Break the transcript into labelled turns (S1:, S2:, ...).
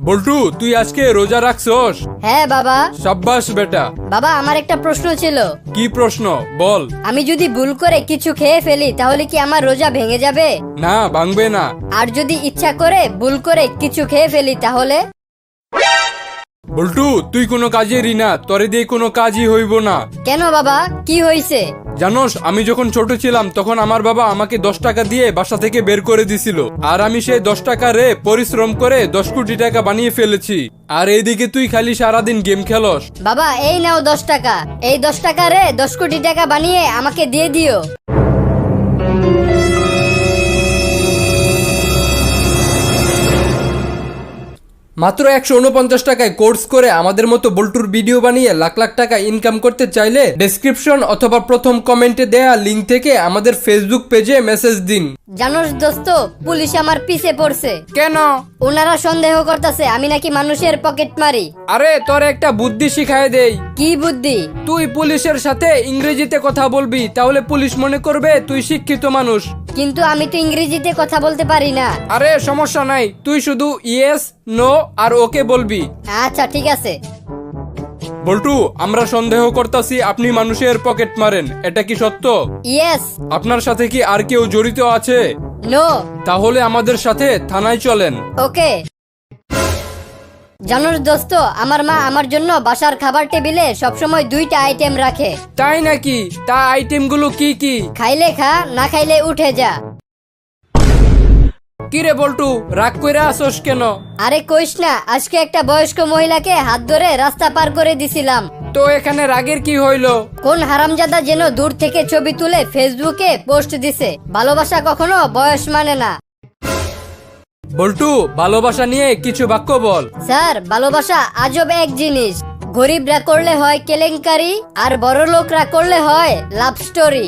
S1: বল্টু, তুই আজকে রোজা রাখছস?
S2: হ্যাঁ বাবা।
S1: সাব্বাস বেটা।
S2: বাবা, আমার একটা প্রশ্ন ছিল।
S1: কি প্রশ্ন বল।
S2: আমি যদি ভুল করে কিছু খেয়ে ফেলি তাহলে কি আমার রোজা ভেঙে যাবে?
S1: না, ভাঙবে না।
S2: আর যদি ইচ্ছা করে ভুল করে কিছু খেয়ে ফেলি তাহলে?
S1: বল্টু, তুই কোনো কাজেরই না, তোরে দিয়ে কোনো কাজই হইব না।
S2: কেন বাবা, কি হয়েছে?
S1: জানোস, আমি যখন ছোট ছিলাম তখন আমার বাবা আমাকে 10 টাকা দিয়ে বাসা থেকে বের করে দিছিল, আর আমি সেই 10 টাকা রে পরিশ্রম করে 10 কোটি টাকা বানিয়ে ফেলেছি। আর এইদিকে তুই খালি সারাদিন গেম খেলস।
S2: বাবা, এই নাও 10 টাকা। এই 10 টাকা রে 10 কোটি টাকা বানিয়ে আমাকে দিয়ে দিও।
S3: মাত্র 149 টাকায় কোর্স করে আমাদের মতো বল্টুর ভিডিও বানিয়ে লাখ লাখ টাকা ইনকাম করতে চাইলে ডেসক্রিপশন অথবা প্রথম কমেন্টে দেয়া লিংক থেকে আমাদের ফেসবুক পেজে মেসেজ দিন।
S2: জানোস দোস্ত, পুলিশ আমার পিছে পড়ছে।
S3: কেন?
S2: ওনারা সন্দেহ করতেছে আমি নাকি মানুষের পকেট মারি।
S3: আরে তোর একটা বুদ্ধি শিখায় দেই।
S2: কি বুদ্ধি?
S3: তুই পুলিশের সাথে ইংরেজিতে কথা বলবি, তাহলে পুলিশ মনে করবে তুই শিক্ষিত মানুষ।
S2: কিন্তু আমি তো ইংরেজিতে কথা বলতে পারি না।
S3: আরে সমস্যা নাই, তুই শুধু ইয়েস নো আর ওকে বলবি।
S2: আচ্ছা ঠিক আছে।
S1: বল্টু, আমরা সন্দেহ করতাছি আপনি মানুষের পকেট মারেন, এটা কি সত্য?
S2: ইয়েস।
S1: আপনার সাথে কি আর কেউ জড়িত আছে?
S2: নো।
S1: তাহলে আমাদের সাথে থানায় চলেন।
S2: ওকে। জানোস দোস্ত, আমার মা আমার জন্য বাসার খাবার টেবিলে সবসময় 2টা আইটেম রাখে।
S3: তাই নাকি? তা আইটেমগুলো কি কি?
S2: খাইলে খা, না খাইলে উঠে যা।
S3: কিরে বল্টু, রাগ কইরা আসোস কেন?
S2: আরে কইস না, আজকে একটা বয়স্ক মহিলাকে হাত ধরে রাস্তা পার করে দিছিলাম।
S3: তো এখানে রাগের কি হইলো?
S2: কোন হারামজাদা যেন দূর থেকে ছবি তুলে ফেসবুকে পোস্ট দিছে। ভালোবাসা কখনো বয়স মানে না।
S1: বল্টু, ভালোবাসা নিয়ে কিছু বাক্য বল।
S2: স্যার, ভালোবাসা আজব এক জিনিস। গরিবরা করলে হয় কেলেঙ্কারি, আর বড় লোকরা করলে হয় লাভ স্টোরি।